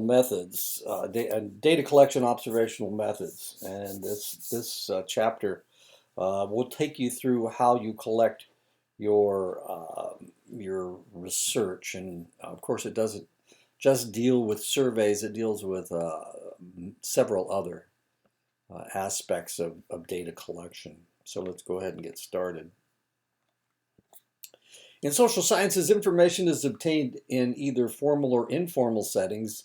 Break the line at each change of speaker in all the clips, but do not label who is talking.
methods, data collection observational methods, and this chapter will take you through how you collect your research, and of course, it doesn't just deal with surveys; it deals with several other aspects of data collection. So let's go ahead and get started. In social sciences, information is obtained in either formal or informal settings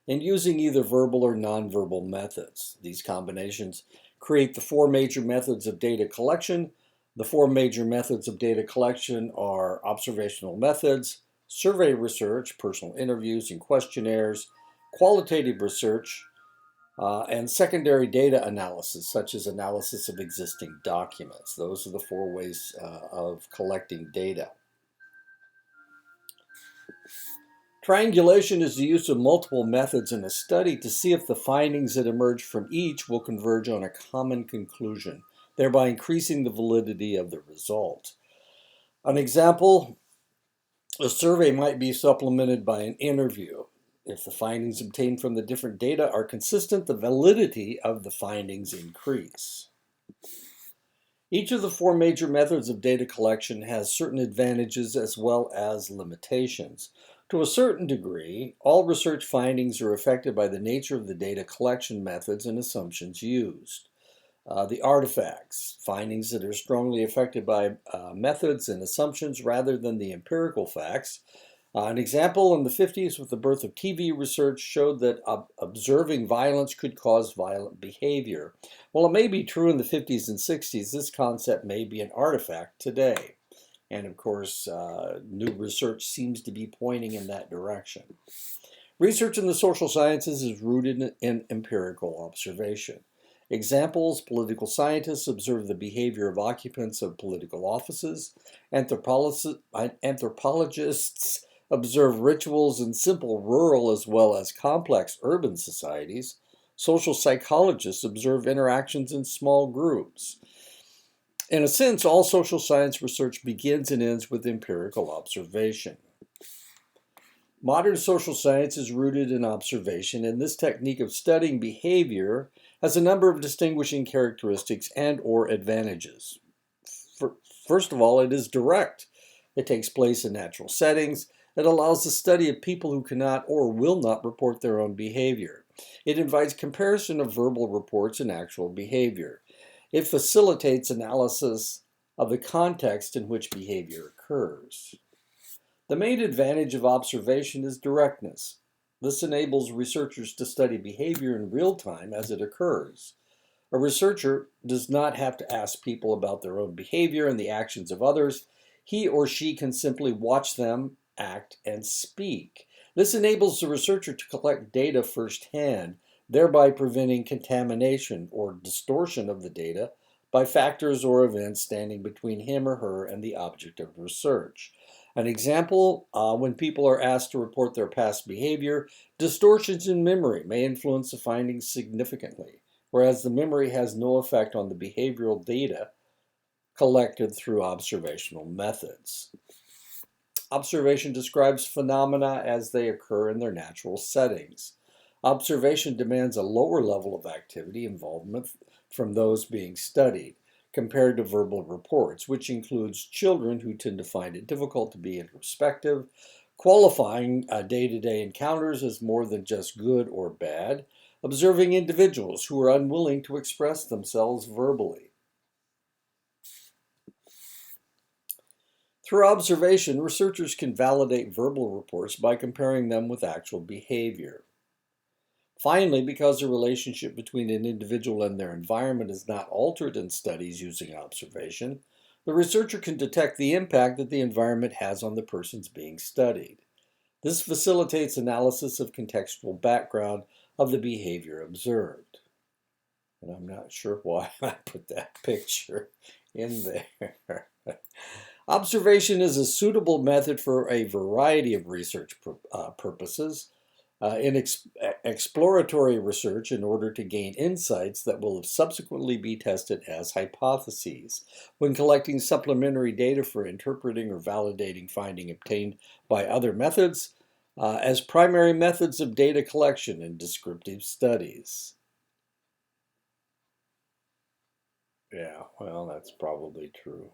and using either verbal or nonverbal methods. These combinations create the four major methods of data collection. The four major methods of data collection are observational methods, survey research, personal interviews and questionnaires, qualitative research, and secondary data analysis, such as analysis of existing documents. Those are the four ways of collecting data. Triangulation is the use of multiple methods in a study to see if the findings that emerge from each will converge on a common conclusion, thereby increasing the validity of the result. An example, a survey might be supplemented by an interview. If the findings obtained from the different data are consistent, the validity of the findings increase. Each of the four major methods of data collection has certain advantages as well as limitations. To a certain degree, all research findings are affected by the nature of the data collection methods and assumptions used. The artifacts, findings that are strongly affected by methods and assumptions rather than the empirical facts. An example in the 50s with the birth of TV research showed that observing violence could cause violent behavior. While it may be true in the 50s and 60s, this concept may be an artifact today. And of course, new research seems to be pointing in that direction. Research in the social sciences is rooted in empirical observation. Examples, political scientists observe the behavior of occupants of political offices. Anthropologists observe rituals in simple rural as well as complex urban societies. Social psychologists observe interactions in small groups. In a sense, all social science research begins and ends with empirical observation. Modern social science is rooted in observation, and this technique of studying behavior has a number of distinguishing characteristics and or advantages. First of all, it is direct. It takes place in natural settings. It allows the study of people who cannot or will not report their own behavior. It invites comparison of verbal reports and actual behavior. It facilitates analysis of the context in which behavior occurs. The main advantage of observation is directness. This enables researchers to study behavior in real time as it occurs. A researcher does not have to ask people about their own behavior and the actions of others. He or she can simply watch them act and speak. This enables the researcher to collect data firsthand, thereby preventing contamination or distortion of the data by factors or events standing between him or her and the object of research. An example, when people are asked to report their past behavior, distortions in memory may influence the findings significantly, whereas the memory has no effect on the behavioral data collected through observational methods. Observation describes phenomena as they occur in their natural settings. Observation demands a lower level of activity involvement from those being studied, compared to verbal reports, which includes children who tend to find it difficult to be introspective, qualifying day-to-day encounters as more than just good or bad, observing individuals who are unwilling to express themselves verbally. Through observation, researchers can validate verbal reports by comparing them with actual behavior. Finally, because the relationship between an individual and their environment is not altered in studies using observation, the researcher can detect the impact that the environment has on the persons being studied. This facilitates analysis of contextual background of the behavior observed. And I'm not sure why I put that picture in there. Observation is a suitable method for a variety of research purposes. In exploratory research, in order to gain insights that will subsequently be tested as hypotheses. When collecting supplementary data for interpreting or validating findings obtained by other methods, as primary methods of data collection and descriptive studies. Yeah, well, that's probably true.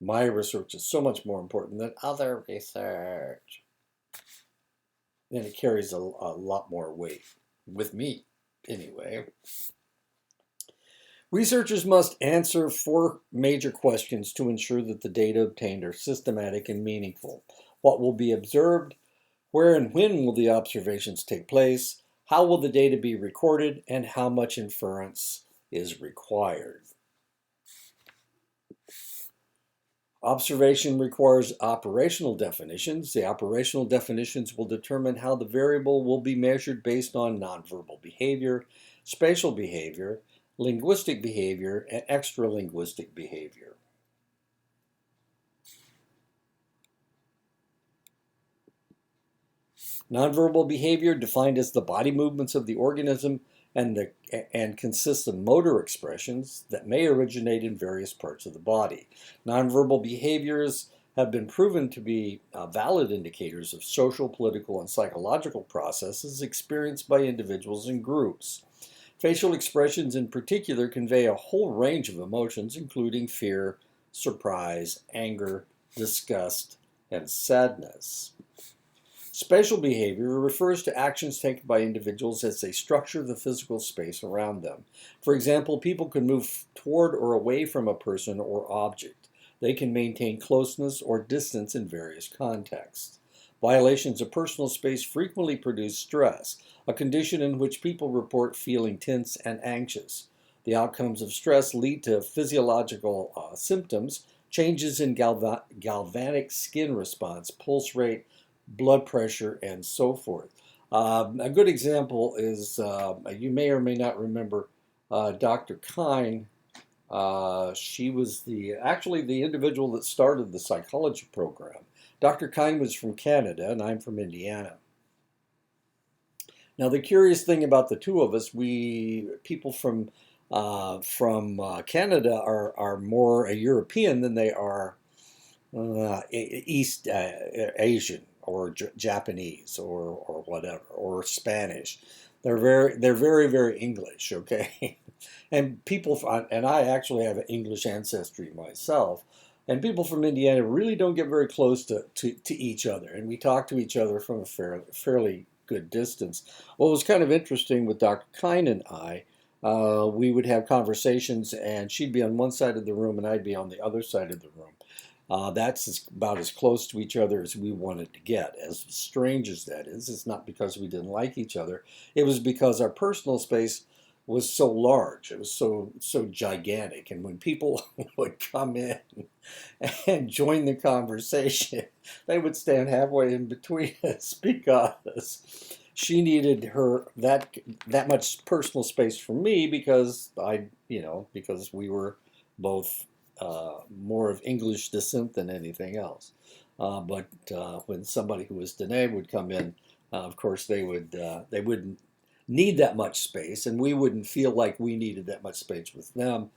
My research is so much more important than other research. And it carries a lot more weight, with me anyway. Researchers must answer four major questions to ensure that the data obtained are systematic and meaningful. What will be observed? Where and when will the observations take place? How will the data be recorded? And how much inference is required? Observation requires operational definitions. The operational definitions will determine how the variable will be measured based on nonverbal behavior, spatial behavior, linguistic behavior, and extralinguistic behavior. Nonverbal behavior, defined as the body movements of the organism and consists of motor expressions that may originate in various parts of the body. Nonverbal behaviors have been proven to be valid indicators of social, political, and psychological processes experienced by individuals and groups. Facial expressions in particular convey a whole range of emotions, including fear, surprise, anger, disgust, and sadness. Spatial behavior refers to actions taken by individuals as they structure the physical space around them. For example, people can move toward or away from a person or object. They can maintain closeness or distance in various contexts. Violations of personal space frequently produce stress, a condition in which people report feeling tense and anxious. The outcomes of stress lead to physiological symptoms, changes in galvanic skin response, pulse rate, blood pressure, and so forth. A good example is you may or may not remember Dr. Kine. She was actually the individual that started the psychology program. Dr. Kine was from Canada, and I'm from Indiana. Now, the curious thing about the two of us, people from Canada are more European than they are East Asian or Japanese or whatever or Spanish. They're very English, okay? And and I actually have an English ancestry myself. And people from Indiana really don't get very close to each other, and we talk to each other from a fairly good distance. What was kind of interesting with Dr. Kine and I, we would have conversations, and she'd be on one side of the room, and I'd be on the other side of the room. That's about as close to each other as we wanted to get. As strange as that is, it's not because we didn't like each other. It was because our personal space was so large. It was so gigantic. And when people would come in and join the conversation, they would stand halfway in between us because she needed her that much personal space from me because because we were both more of English descent than anything else. But when somebody who was Dene would come in, of course they wouldn't need that much space, and we wouldn't feel like we needed that much space with them.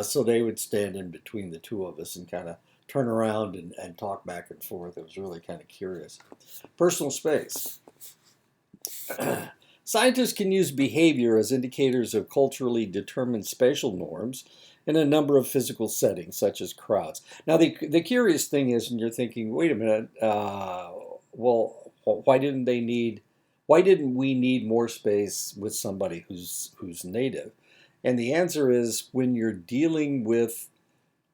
So they would stand in between the two of us and kind of turn around and talk back and forth. It was really kind of curious. Personal space. Scientists can use behavior as indicators of culturally determined spatial norms in a number of physical settings, such as crowds. Now, the curious thing is, and you're thinking, wait a minute, well, why didn't we need more space with somebody who's native? And the answer is when you're dealing with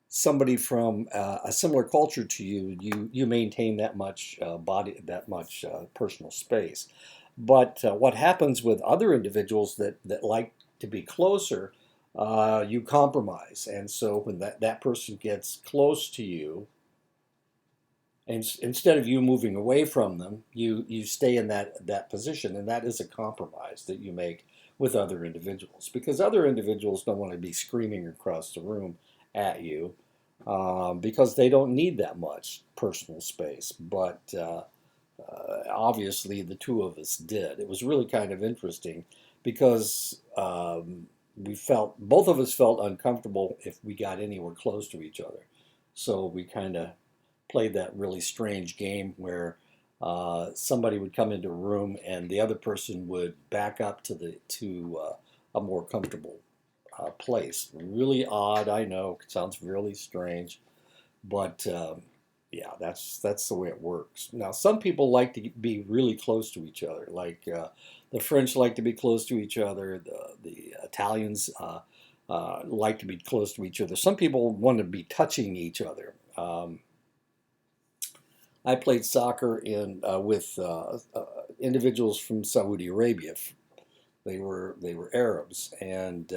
somebody from a similar culture to you, you maintain that much personal space. But what happens with other individuals that like to be closer, you compromise. And so when that person gets close to you, and instead of you moving away from them, you stay in that position. And that is a compromise that you make with other individuals because other individuals don't want to be screaming across the room at you because they don't need that much personal space. But obviously, the two of us did. It was really kind of interesting because both of us felt uncomfortable if we got anywhere close to each other. So we kind of played that really strange game where somebody would come into a room and the other person would back up to a more comfortable place. Really odd, I know. It sounds really strange, but yeah, that's the way it works. Now, some people like to be really close to each other, like the French like to be close to each other. The Italians like to be close to each other. Some people want to be touching each other. I played soccer with individuals from Saudi Arabia. They were Arabs, and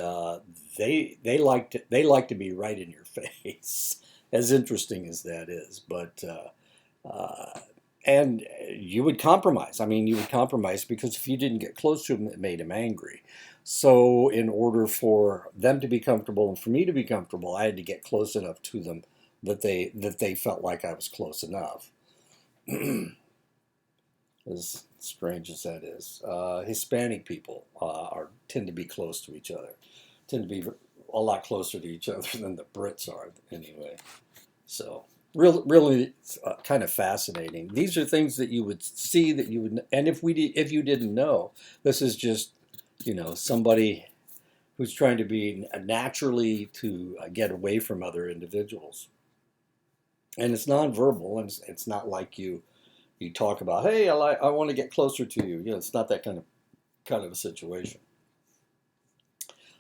they like to be right in your face. As interesting as that is, but and you would compromise. I mean, you would compromise because if you didn't get close to them, it made them angry. So, in order for them to be comfortable and for me to be comfortable, I had to get close enough to them that they felt like I was close enough. As strange as that is, Hispanic people tend to be close to each other, tend to be a lot closer to each other than the Brits are, anyway. So, really, kind of fascinating. These are things that you would see that you would, and if you didn't know, this is just somebody who's trying to be naturally to get away from other individuals, and it's nonverbal, and it's not like you talk about, hey, I want to get closer to you. It's not that kind of a situation.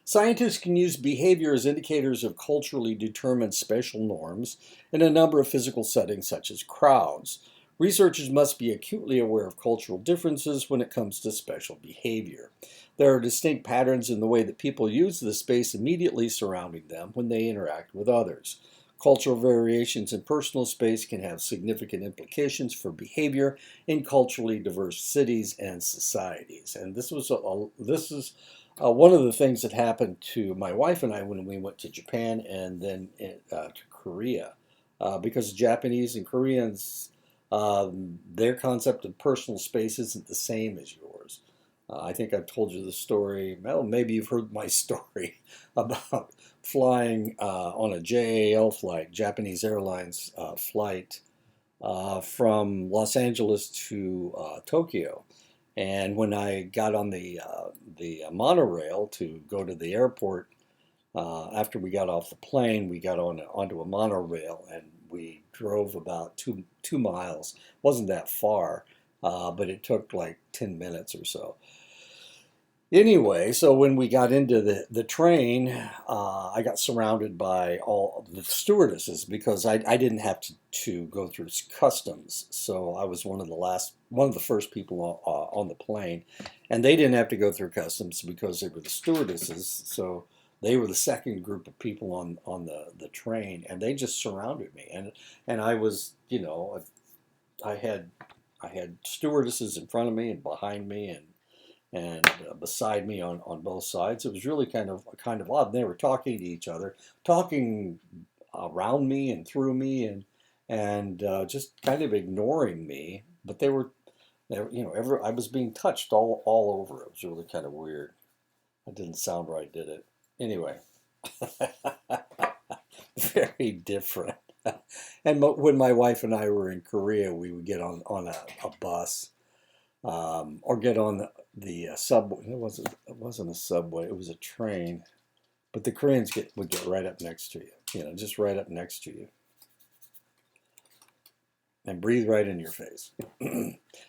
Scientists can use behavior as indicators of culturally determined spatial norms in a number of physical settings, such as crowds. Researchers must be acutely aware of cultural differences when it comes to spatial behavior. There are distinct patterns in the way that people use the space immediately surrounding them when they interact with others. Cultural variations in personal space can have significant implications for behavior in culturally diverse cities and societies. And this is one of the things that happened to my wife and I when we went to Japan and then to Korea, because Japanese and Koreans, their concept of personal space isn't the same as yours. I think I've told you the story. Well, maybe you've heard my story about flying on a JAL flight, Japanese Airlines flight, from Los Angeles to Tokyo. And when I got on the monorail to go to the airport, after we got off the plane, we got onto a monorail and we drove about two miles. Wasn't that far, but it took like 10 minutes or so. Anyway, so when we got into the train, I got surrounded by all the stewardesses because I didn't have to go through customs. So I was one of the first people on the plane, and they didn't have to go through customs because they were the stewardesses. So they were the second group of people on the train, and they just surrounded me, and I was, I had stewardesses in front of me and behind me and beside me on both sides. It was really kind of odd. They were talking to each other, talking around me and through me, and just kind of ignoring me. But I was being touched all over. It was really kind of weird. That didn't sound right, did it? Anyway, very different. And when my wife and I were in Korea, we would get on a bus, or get on the subway. It wasn't a subway. It was a train. But the Koreans would get right up next to you. Just right up next to you, and breathe right in your face.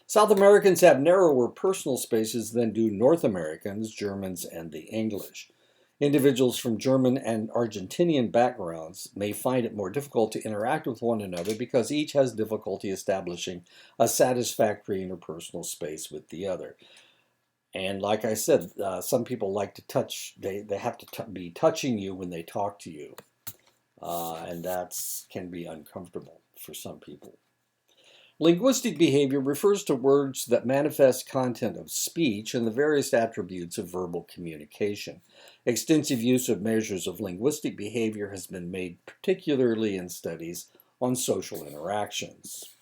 South Americans have narrower personal spaces than do North Americans, Germans, and the English. Individuals from German and Argentinian backgrounds may find it more difficult to interact with one another because each has difficulty establishing a satisfactory interpersonal space with the other. And like I said, some people like to touch, they have to be touching you when they talk to you. And that can be uncomfortable for some people. Linguistic behavior refers to words that manifest content of speech and the various attributes of verbal communication. Extensive use of measures of linguistic behavior has been made, particularly in studies on social interactions.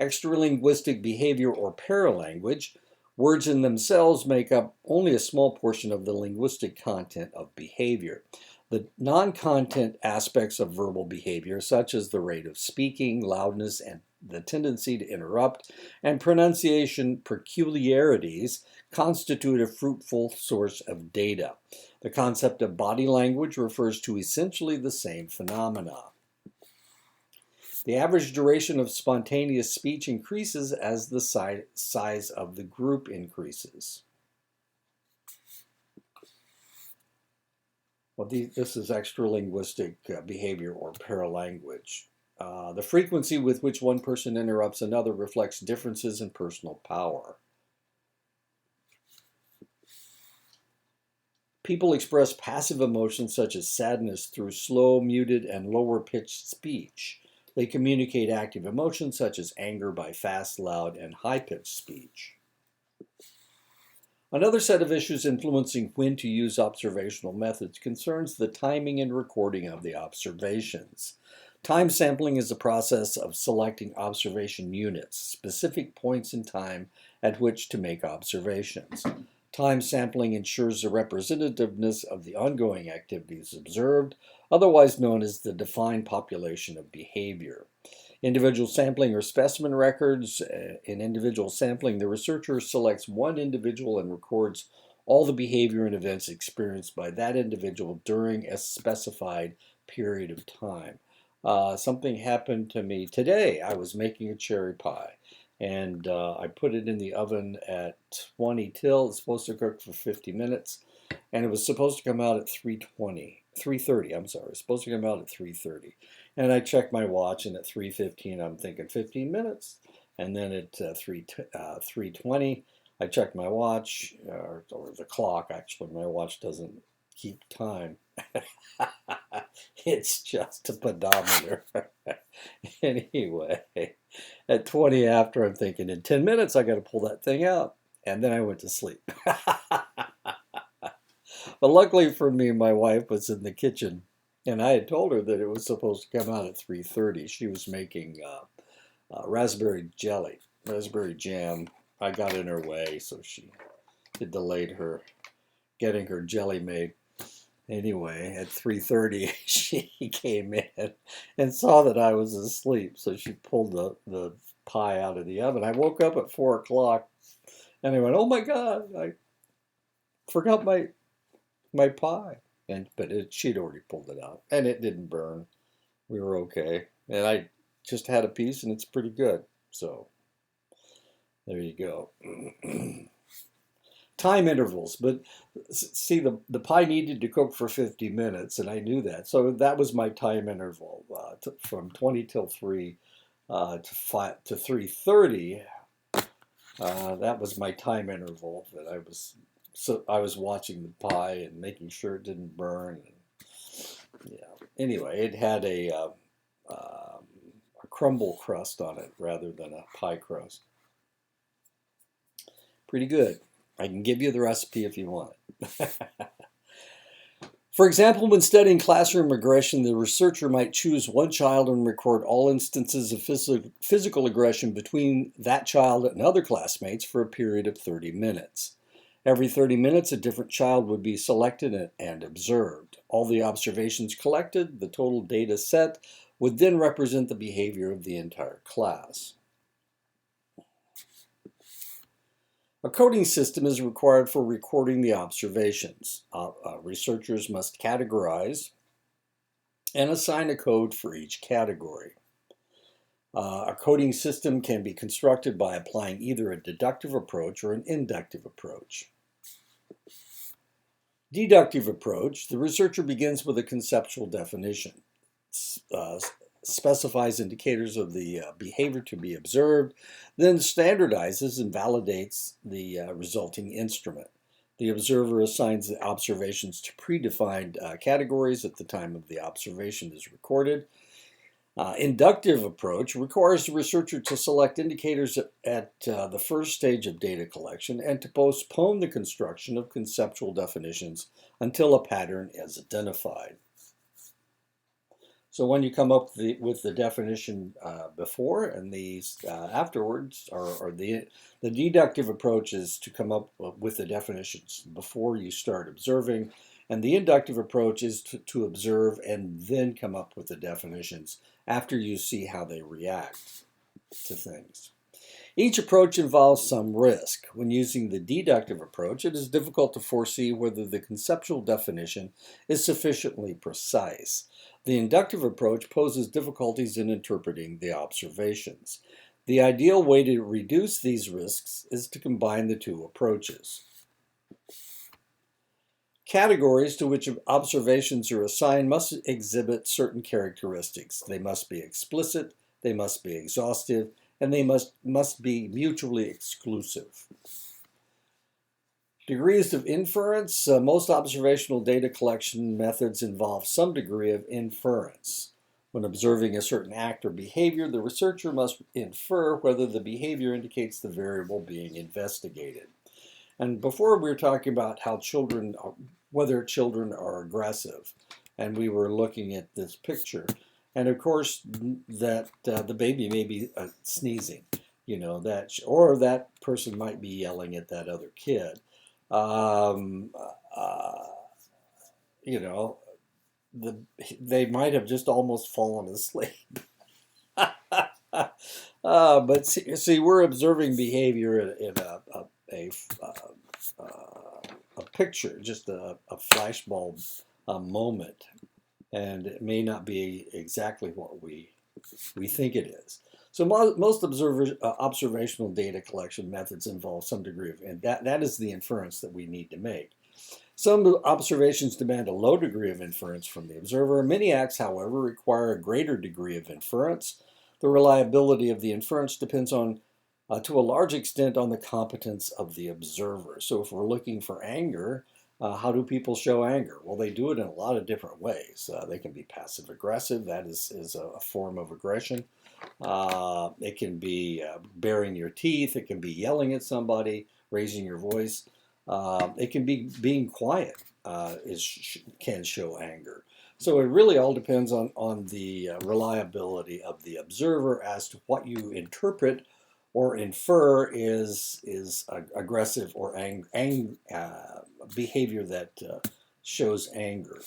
Extralinguistic behavior or paralanguage, words in themselves make up only a small portion of the linguistic content of behavior. The non-content aspects of verbal behavior, such as the rate of speaking, loudness, and the tendency to interrupt, and pronunciation peculiarities constitute a fruitful source of data. The concept of body language refers to essentially the same phenomena. The average duration of spontaneous speech increases as the size of the group increases. Well, this is extralinguistic behavior or paralanguage. The frequency with which one person interrupts another reflects differences in personal power. People express passive emotions such as sadness through slow, muted, and lower-pitched speech. They communicate active emotions such as anger by fast, loud, and high-pitched speech. Another set of issues influencing when to use observational methods concerns the timing and recording of the observations. Time sampling is the process of selecting observation units, specific points in time at which to make observations. Time sampling ensures the representativeness of the ongoing activities observed, otherwise known as the defined population of behavior. Individual sampling or specimen records. In individual sampling, the researcher selects one individual and records all the behavior and events experienced by that individual during a specified period of time. Something happened to me today. I was making a cherry pie, and I put it in the oven at 20 till. It's supposed to cook for 50 minutes, and it was supposed to come out at 3:30. I'm sorry, it's supposed to come out at 3:30. And I checked my watch, and at 3:15, I'm thinking 15 minutes. And then at 3:20, I checked my watch, or the clock, actually. My watch doesn't keep time. It's just a pedometer. Anyway, at 20 after, I'm thinking, in 10 minutes, I got to pull that thing out. And then I went to sleep. But luckily for me, my wife was in the kitchen, and I had told her that it was supposed to come out at 3:30. She was making raspberry jam. I got in her way, so it delayed her getting her jelly made. Anyway, at 3:30, she came in and saw that I was asleep, so she pulled the pie out of the oven. I woke up at 4 o'clock, and I went, "Oh my God, I forgot my pie." But she'd already pulled it out, and it didn't burn. We were okay, and I just had a piece, and it's pretty good. So there you go. Time intervals, but see, the pie needed to cook for 50 minutes, and I knew that, so that was my time interval from 20 till 3 to 3:30. That was my time interval that I was watching the pie and making sure it didn't burn. And, yeah. Anyway, it had a crumble crust on it rather than a pie crust. Pretty good. I can give you the recipe if you want it. For example, when studying classroom aggression, the researcher might choose one child and record all instances of physical aggression between that child and other classmates for a period of 30 minutes. Every 30 minutes, a different child would be selected and observed. All the observations collected, the total data set, would then represent the behavior of the entire class. A coding system is required for recording the observations. Researchers must categorize and assign a code for each category. A coding system can be constructed by applying either a deductive approach or an inductive approach. Deductive approach, the researcher begins with a conceptual definition, specifies indicators of the behavior to be observed, then standardizes and validates the resulting instrument. The observer assigns the observations to predefined categories at the time of the observation is recorded. Inductive approach requires the researcher to select indicators at the first stage of data collection and to postpone the construction of conceptual definitions until a pattern is identified. So when you come up with the definition before and these afterwards, or the deductive approach is to come up with the definitions before you start observing, and the inductive approach is to observe and then come up with the definitions after you see how they react. to things. Each approach involves some risk. When using the deductive approach, it is difficult to foresee whether the conceptual definition is sufficiently precise. The inductive approach poses difficulties in interpreting the observations. The ideal way to reduce these risks is to combine the two approaches. Categories to which observations are assigned must exhibit certain characteristics. They must be explicit, they must be exhaustive, and they must be mutually exclusive. Degrees of inference. Most observational data collection methods involve some degree of inference. When observing a certain act or behavior, the researcher must infer whether the behavior indicates the variable being investigated. And before we were talking about how whether children are aggressive, and we were looking at this picture, and of course that the baby may be sneezing, or that person might be yelling at that other kid. They might have just almost fallen asleep. But see, we're observing behavior in a picture, just a flashbulb moment, and it may not be exactly what we think it is. So most observational data collection methods involve some degree of, and that is the inference that we need to make. Some observations demand a low degree of inference from the observer. Many acts, however, require a greater degree of inference. The reliability of the inference depends on, to a large extent, on the competence of the observer. So if we're looking for anger, how do people show anger? Well, they do it in a lot of different ways. They can be passive aggressive. That is a form of aggression. It can be baring your teeth. It can be yelling at somebody, raising your voice. It can be being quiet can show anger. So it really all depends on the reliability of the observer as to what you interpret or infer is aggressive or behavior that shows anger.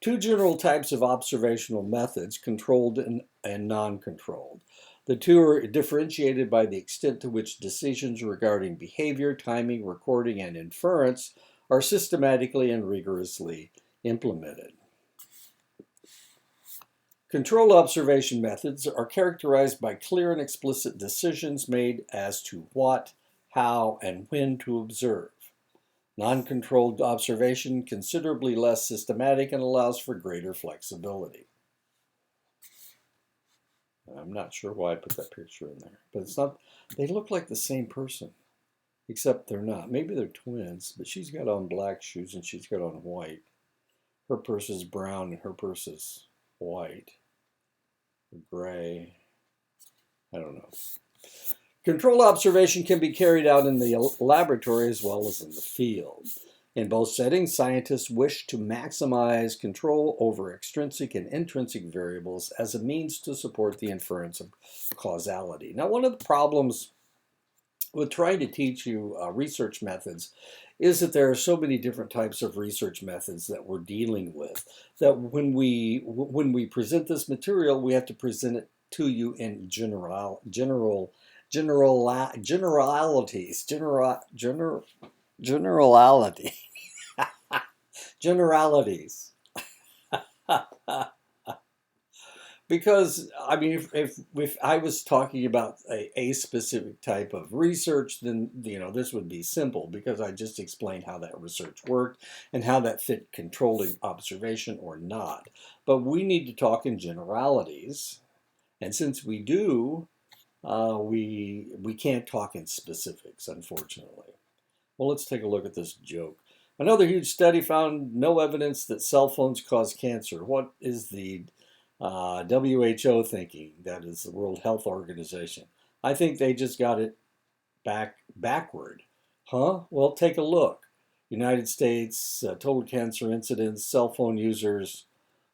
Two general types of observational methods, controlled and non-controlled. The two are differentiated by the extent to which decisions regarding behavior, timing, recording, and inference are systematically and rigorously implemented. Controlled observation methods are characterized by clear and explicit decisions made as to what, how, and when to observe. Non-controlled observation considerably less systematic and allows for greater flexibility. I'm not sure why I put that picture in there, but it's not. They look like the same person, except they're not. Maybe they're twins, but she's got on black shoes and she's got on white. Her purse is brown and her purse is white, gray. I don't know. Controlled observation can be carried out in the laboratory as well as in the field. In both settings, scientists wish to maximize control over extrinsic and intrinsic variables as a means to support the inference of causality. Now, one of the problems with trying to teach you research methods is that there are so many different types of research methods that we're dealing with that when we present this material, we have to present it to you in generalities, generalities. Because, I mean, if I was talking about a specific type of research, then, this would be simple because I just explained how that research worked and how that fit controlling observation or not. But we need to talk in generalities. And since we do, we can't talk in specifics, unfortunately. Well, let's take a look at this joke. Another huge study found no evidence that cell phones cause cancer. What is the WHO thinking? That is the World Health Organization. I think they just got it backward. Huh? Well, take a look. United States, total cancer incidence, cell phone users.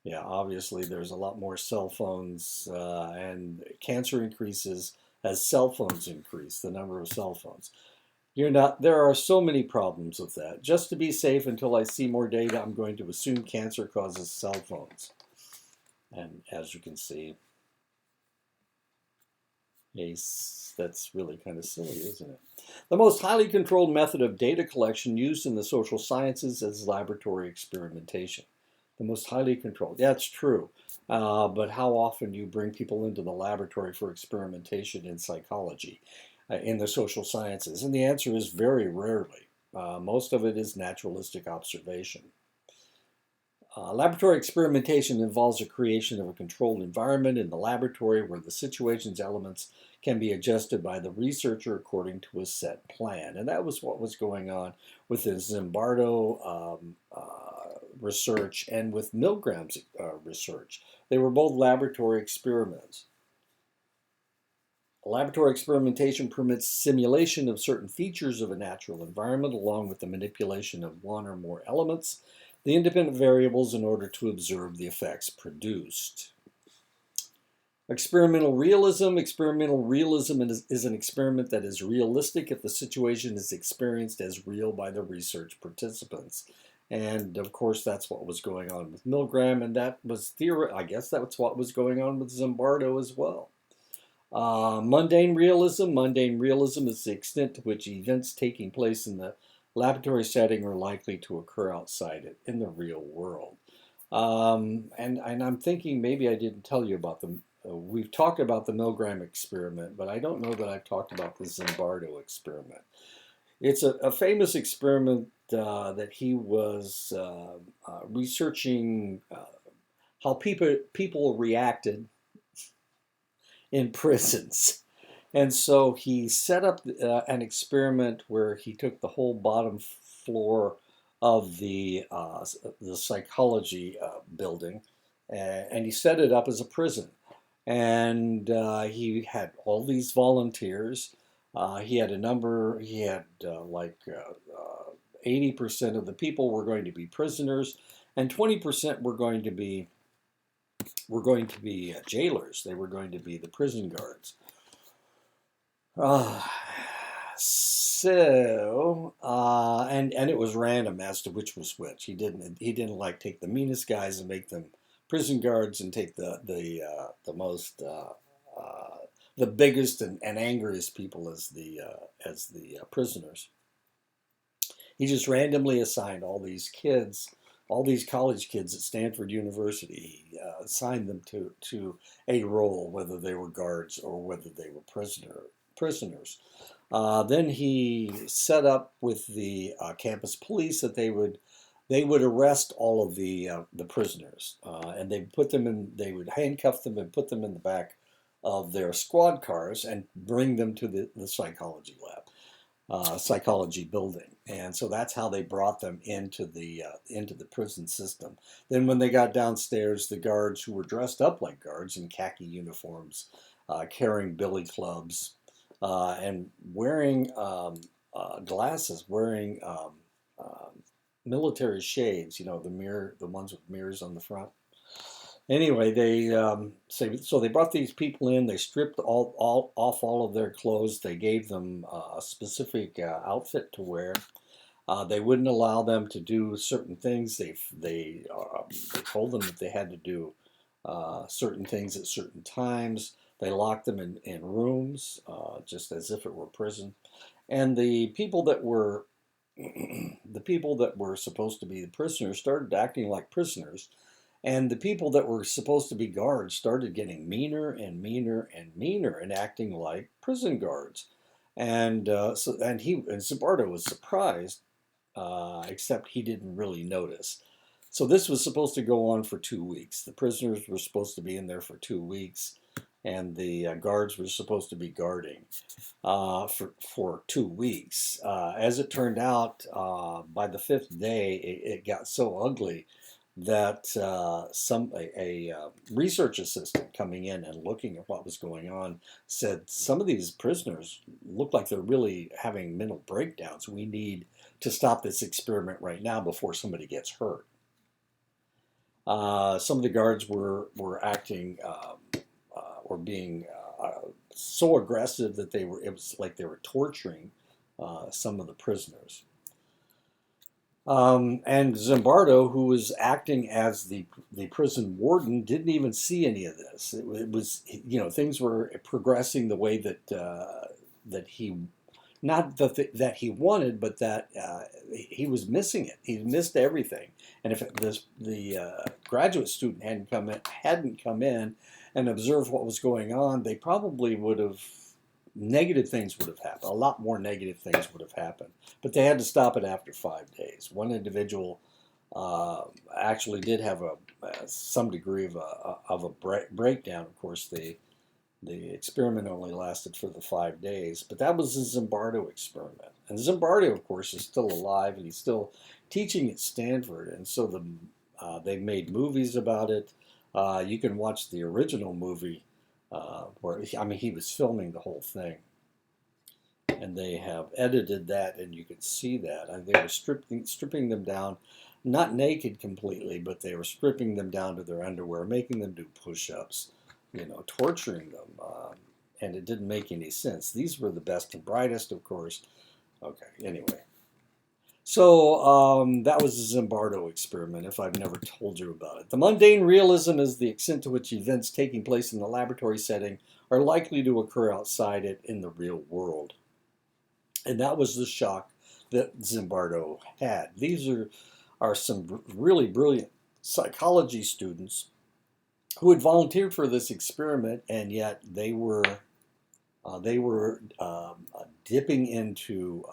Yeah, obviously there's a lot more cell phones and cancer increases as cell phones increase, the number of cell phones. There are so many problems with that. Just to be safe until I see more data, I'm going to assume cancer causes cell phones. And as you can see, That's really kind of silly, isn't it? The most highly controlled method of data collection used in the social sciences is laboratory experimentation. The most highly controlled. That's true. But how often do you bring people into the laboratory for experimentation in psychology, in the social sciences? And the answer is very rarely. Most of it is naturalistic observation. Laboratory experimentation involves the creation of a controlled environment in the laboratory where the situation's elements can be adjusted by the researcher according to a set plan. And that was what was going on with the Zimbardo research and with Milgram's research. They were both laboratory experiments. Laboratory experimentation permits simulation of certain features of a natural environment along with the manipulation of one or more elements, the independent variables, in order to observe the effects produced. Experimental realism. Experimental realism is an experiment that is realistic if the situation is experienced as real by the research participants. And of course, that's what was going on with Milgram, and that was I guess that's what was going on with Zimbardo as well. Mundane realism. Mundane realism is the extent to which events taking place in the laboratory setting are likely to occur outside it in the real world. And I'm thinking maybe I didn't tell you about them. We've talked about the Milgram experiment, but I don't know that I've talked about the Zimbardo experiment. It's a famous experiment that he was researching how people reacted in prisons. And so he set up an experiment where he took the whole bottom floor of the psychology building, and he set it up as a prison. And he had all these volunteers. He had 80% of the people were going to be prisoners, and 20% were going to be jailers. They were going to be the prison guards. And it was random as to which was which. He didn't like take the meanest guys and make them prison guards, and take the most the biggest and angriest people as the prisoners. He just randomly assigned all these kids, all these college kids at Stanford University. He assigned them to a role, whether they were guards or whether they were prisoners. Then he set up with the campus police that they would arrest all of the prisoners, and they would handcuff them and put them in the back of their squad cars and bring them to the psychology lab, psychology building. And so that's how they brought them into the prison system. Then when they got downstairs, the guards, who were dressed up like guards in khaki uniforms, carrying billy clubs, and wearing glasses, wearing military shades, the ones with mirrors on the front. Anyway, so they brought these people in. They stripped off all of their clothes. They gave them a specific outfit to wear. They wouldn't allow them to do certain things. They told them that they had to do certain things at certain times. They locked them in rooms, just as if it were prison. And the people that were supposed to be the prisoners started acting like prisoners, and the people that were supposed to be guards started getting meaner and meaner and meaner and acting like prison guards. And Zimbardo was surprised, except he didn't really notice. So this was supposed to go on for 2 weeks. The prisoners were supposed to be in there for 2 weeks, and the guards were supposed to be guarding for 2 weeks. As it turned out, by the 5th day, it got so ugly that a research assistant coming in and looking at what was going on said, some of these prisoners look like they're really having mental breakdowns. We need to stop this experiment right now before somebody gets hurt. Some of the guards were acting or being so aggressive that it was like they were torturing some of the prisoners. And Zimbardo, who was acting as the prison warden, didn't even see any of this. It was, things were progressing the way that he, not that he wanted, but that he was missing it. He missed everything. And if the graduate student hadn't come in and observed what was going on, they probably would have negative things would have happened. A lot more negative things would have happened. But they had to stop it after 5 days. One individual actually did have some degree of a breakdown. Of course, the experiment only lasted for the 5 days, but that was the Zimbardo experiment. And Zimbardo, of course, is still alive, and he's still teaching at Stanford. And so they've made movies about it. You can watch the original movie where he was filming the whole thing, and they have edited that, and you can see that. And they were stripping them down, not naked completely, but they were stripping them down to their underwear, making them do push-ups, torturing them, and it didn't make any sense. These were the best and brightest, of course. Okay, anyway. So that was the Zimbardo experiment, if I've never told you about it. The mundane realism is the extent to which events taking place in the laboratory setting are likely to occur outside it in the real world. And that was the shock that Zimbardo had. These are some really brilliant psychology students who had volunteered for this experiment, and yet they were dipping into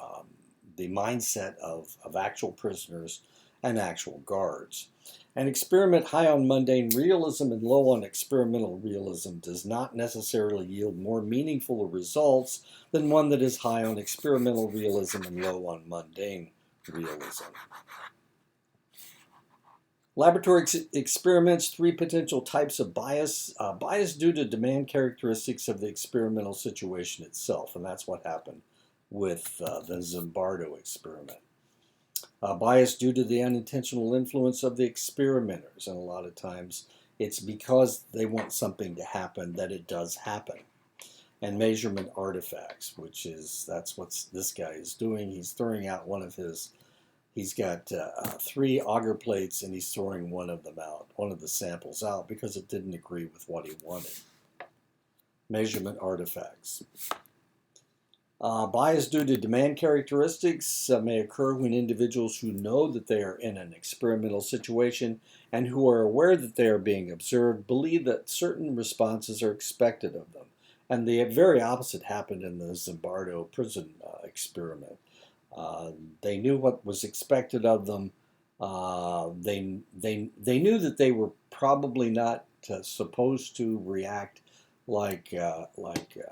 the mindset of actual prisoners and actual guards. An experiment high on mundane realism and low on experimental realism does not necessarily yield more meaningful results than one that is high on experimental realism and low on mundane realism. Laboratory experiments, 3 potential types of bias. Bias due to demand characteristics of the experimental situation itself, and that's what happened with the Zimbardo experiment. Bias due to the unintentional influence of the experimenters, and a lot of times it's because they want something to happen that it does happen. And measurement artifacts, that's what this guy is doing. He's throwing out he's got 3 agar plates, and he's throwing one of the samples out because it didn't agree with what he wanted. Measurement artifacts. Bias due to demand characteristics may occur when individuals who know that they are in an experimental situation and who are aware that they are being observed believe that certain responses are expected of them. And the very opposite happened in the Zimbardo prison experiment. They knew what was expected of them. They knew that they were probably not supposed to react like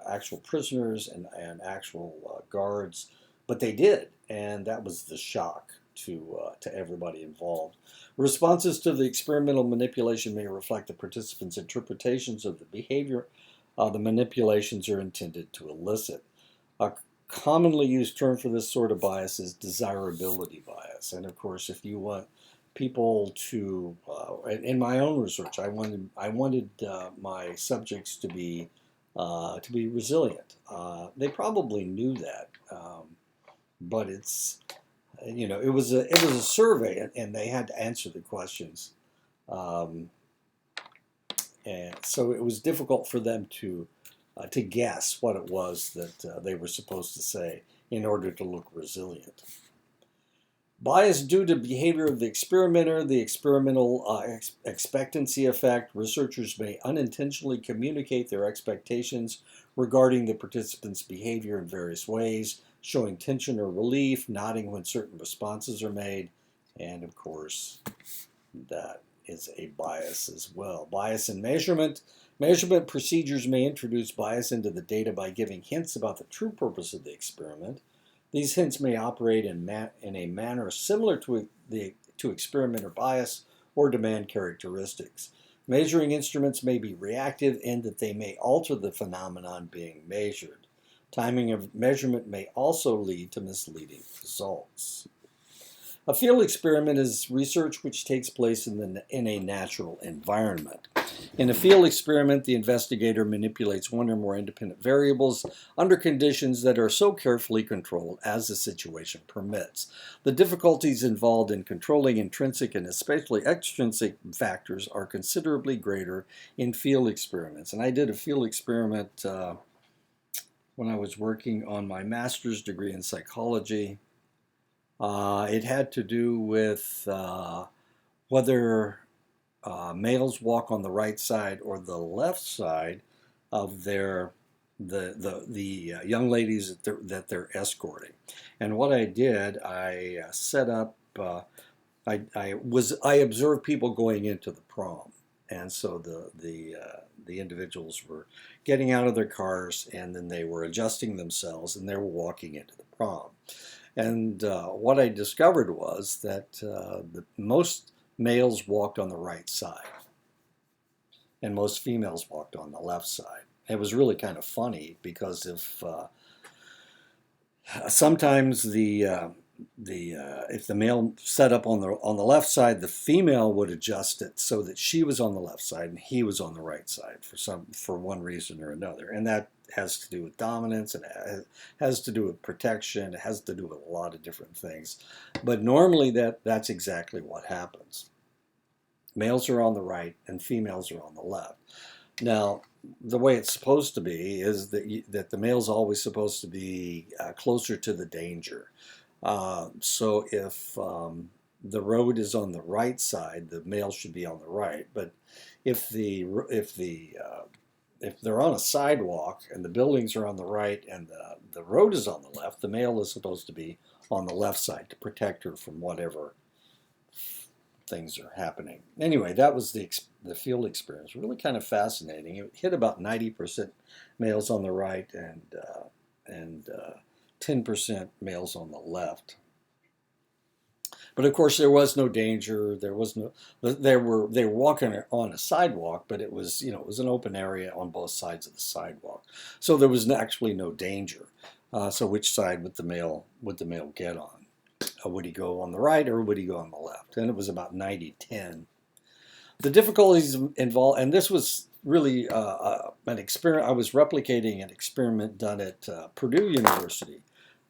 actual prisoners and actual guards, but they did, and that was the shock to everybody involved. Responses to the experimental manipulation may reflect the participants' interpretations of the behavior the manipulations are intended to elicit. A commonly used term for this sort of bias is desirability bias, and of course, if you want people to, in my own research, I wanted my subjects to be resilient. They probably knew that, but it was a survey, and they had to answer the questions, and so it was difficult for them to guess what it was that they were supposed to say in order to look resilient. Bias due to behavior of the experimenter, the experimental expectancy effect. Researchers may unintentionally communicate their expectations regarding the participants' behavior in various ways, showing tension or relief, nodding when certain responses are made, and of course, that is a bias as well. Bias in measurement. Measurement procedures may introduce bias into the data by giving hints about the true purpose of the experiment. These hints may operate in a manner similar to experimenter bias or demand characteristics. Measuring instruments may be reactive in that they may alter the phenomenon being measured. Timing of measurement may also lead to misleading results. A field experiment is research which takes place in a natural environment. In a field experiment, the investigator manipulates one or more independent variables under conditions that are so carefully controlled as the situation permits. The difficulties involved in controlling intrinsic and especially extrinsic factors are considerably greater in field experiments. And I did a field experiment when I was working on my master's degree in psychology. It had to do with whether males walk on the right side or the left side of the young ladies that they're escorting. And what I did, I set up. I observed people going into the prom, and so the individuals were getting out of their cars, and then they were adjusting themselves, and they were walking into the prom. And what I discovered was that most males walked on the right side, and most females walked on the left side. It was really kind of funny because if sometimes if the male set up on the left side, the female would adjust it so that she was on the left side and he was on the right side for one reason or another, and that has to do with dominance, and it has to do with protection, it has to do with a lot of different things. But normally that's exactly what happens. Males are on the right and females are on the left. Now, the way it's supposed to be is that the male's always supposed to be closer to the danger. So if the road is on the right side, the male should be on the right. But if they're on a sidewalk and the buildings are on the right and the road is on the left, the male is supposed to be on the left side to protect her from whatever things are happening. Anyway, that was the field experience. Really kind of fascinating. It hit about 90% males on the right and 10% males on the left. But of course, there was no danger. They were walking on a sidewalk, but it was an open area on both sides of the sidewalk, so there was actually no danger. So which side would the male get on? Would he go on the right or would he go on the left? And it was about 90-10. The difficulties involved, and this was really an experiment. I was replicating an experiment done at Purdue University,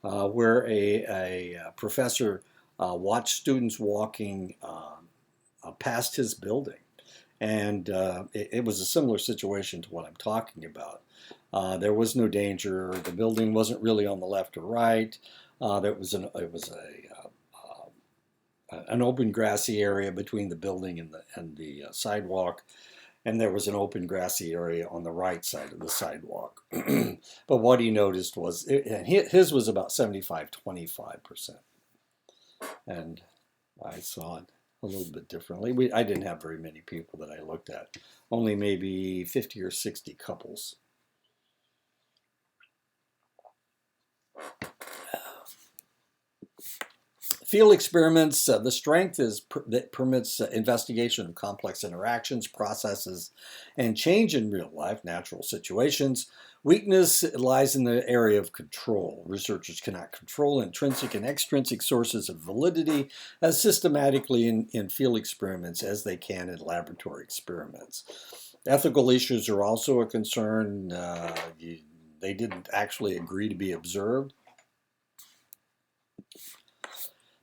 where a professor watched students walking past his building. And it was a similar situation to what I'm talking about. There was no danger. The building wasn't really on the left or right. It was an open grassy area between the building and the sidewalk, and there was an open grassy area on the right side of the sidewalk. But what he noticed was, his was about 75-25%, and I saw it a little bit differently. I didn't have very many people that I looked at, only maybe 50 or 60 couples. Field experiments, the strength is that permits investigation of complex interactions, processes, and change in real life, natural situations. Weakness lies in the area of control. Researchers cannot control intrinsic and extrinsic sources of validity as systematically in field experiments as they can in laboratory experiments. Ethical issues are also a concern. They didn't actually agree to be observed.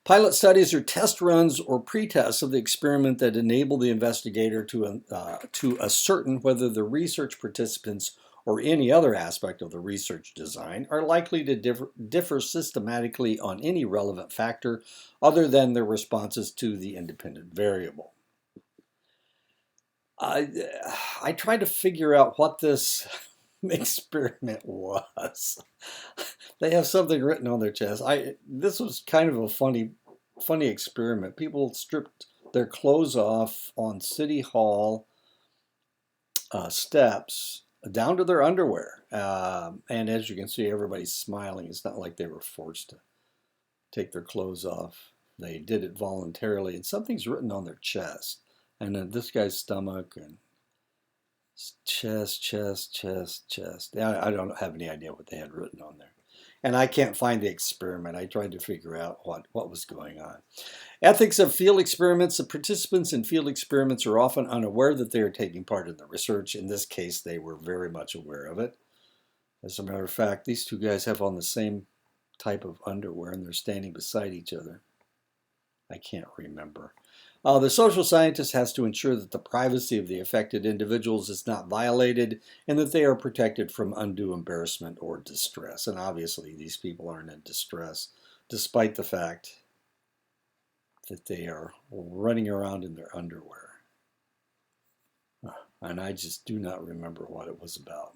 Pilot studies are test runs or pretests of the experiment that enable the investigator to ascertain whether the research participants or any other aspect of the research design are likely to differ systematically on any relevant factor other than their responses to the independent variable. I tried to figure out what this experiment was. They have something written on their chest. This was kind of a funny experiment. People stripped their clothes off on City Hall steps down to their underwear. And as you can see, everybody's smiling. It's not like they were forced to take their clothes off. They did it voluntarily, and something's written on their chest. And then this guy's stomach and chest. I don't have any idea what they had written on there. And I can't find the experiment. I tried to figure out what was going on. Ethics of field experiments. The participants in field experiments are often unaware that they are taking part in the research. In this case, they were very much aware of it. As a matter of fact, these two guys have on the same type of underwear and they're standing beside each other. I can't remember. The social scientist has to ensure that the privacy of the affected individuals is not violated and that they are protected from undue embarrassment or distress. And obviously, these people aren't in distress, despite the fact that they are running around in their underwear. And I just do not remember what it was about.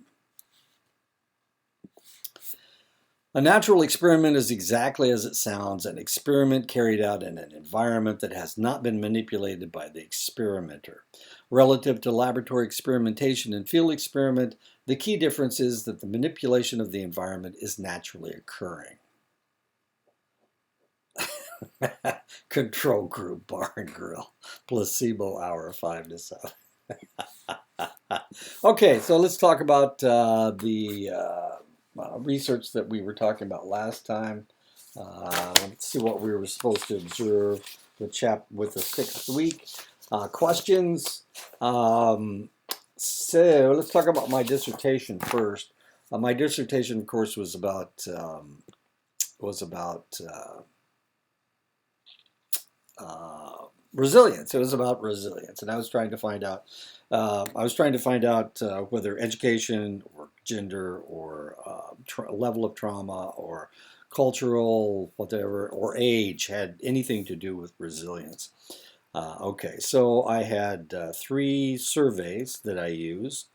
A natural experiment is exactly as it sounds, an experiment carried out in an environment that has not been manipulated by the experimenter. Relative to laboratory experimentation and field experiment, the key difference is that the manipulation of the environment is naturally occurring. Control group, bar and grill, placebo hour, 5 to 7. Okay, so let's talk about the research that we were talking about last time. Let's see what we were supposed to observe with the 6th week. Questions. So let's talk about my dissertation first. My dissertation, of course, was about resilience. It was about resilience, and I was trying to find out. Whether education or gender or level of trauma or cultural whatever or age had anything to do with resilience. Okay, so I had 3 surveys that I used.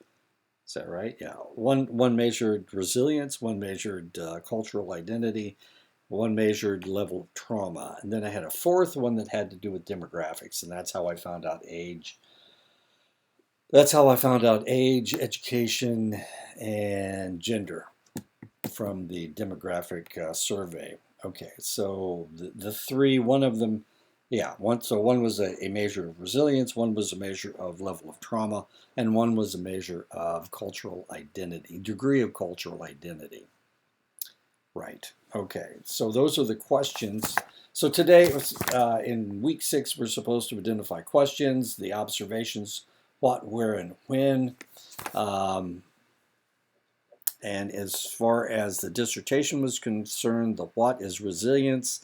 Is that right? Yeah. One measured resilience, one measured cultural identity, one measured level of trauma, and then I had a 4th one that had to do with demographics, and that's how I found out age. That's how I found out age, education, and gender from the demographic survey. Okay, so the 3, one of them, one was a measure of resilience, one was a measure of level of trauma, and one was a measure of cultural identity, degree of cultural identity. Right, okay, so those are the questions. So today, in week 6, we're supposed to identify questions, the observations, what, where, and when. And as far as the dissertation was concerned, the what is resilience,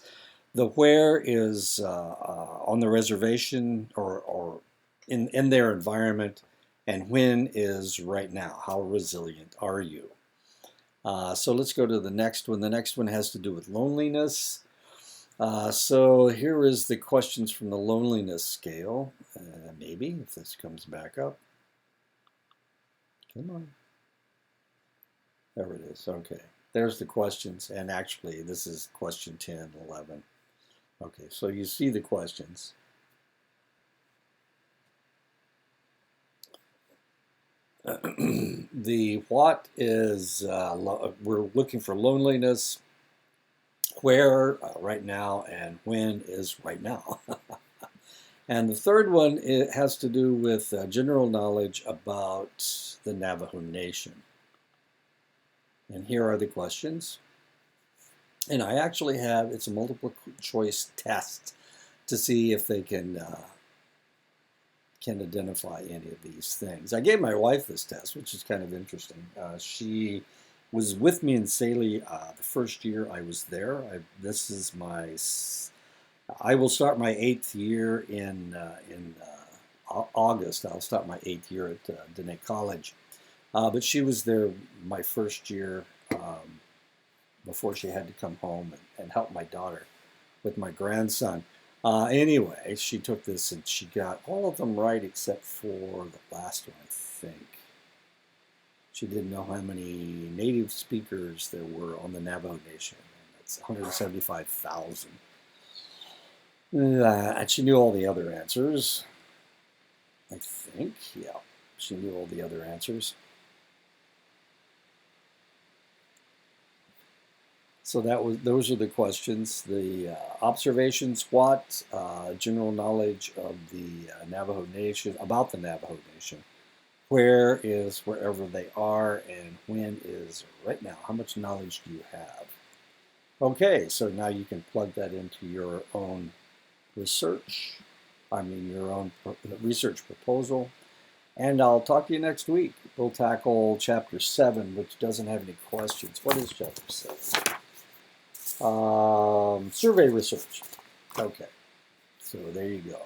the where is on the reservation or in their environment, and when is right now. How resilient are you? So let's go to the next one. The next one has to do with loneliness. So here is the questions from the loneliness scale. Maybe, if this comes back up. Come on. There it is. Okay. There's the questions. And actually, this is question 10, 11. Okay, so you see the questions. The what is, we're looking for loneliness. Where, right now, and when is right now. And the third one, it has to do with general knowledge about the Navajo Nation. And here are the questions. And I actually have, it's a multiple choice test to see if they can identify any of these things. I gave my wife this test, which is kind of interesting. She was with me in Saley the first year I was there. I will start my 8th year in August. I'll start my 8th year at Dene College. But she was there my first year before she had to come home and help my daughter with my grandson. Anyway, she took this and she got all of them right except for the last one, I think. She didn't know how many native speakers there were on the Navajo Nation. That's 175,000. And she knew all the other answers. I think, yeah, she knew all the other answers. So those are the questions. The observations, what, general knowledge of the Navajo Nation, about the Navajo Nation. Where is wherever they are, and when is right now. How much knowledge do you have? Okay, so now you can plug that into your own research, your own research proposal. And I'll talk to you next week. We'll tackle Chapter 7, which doesn't have any questions. What is Chapter 7? Survey research. Okay, so there you go.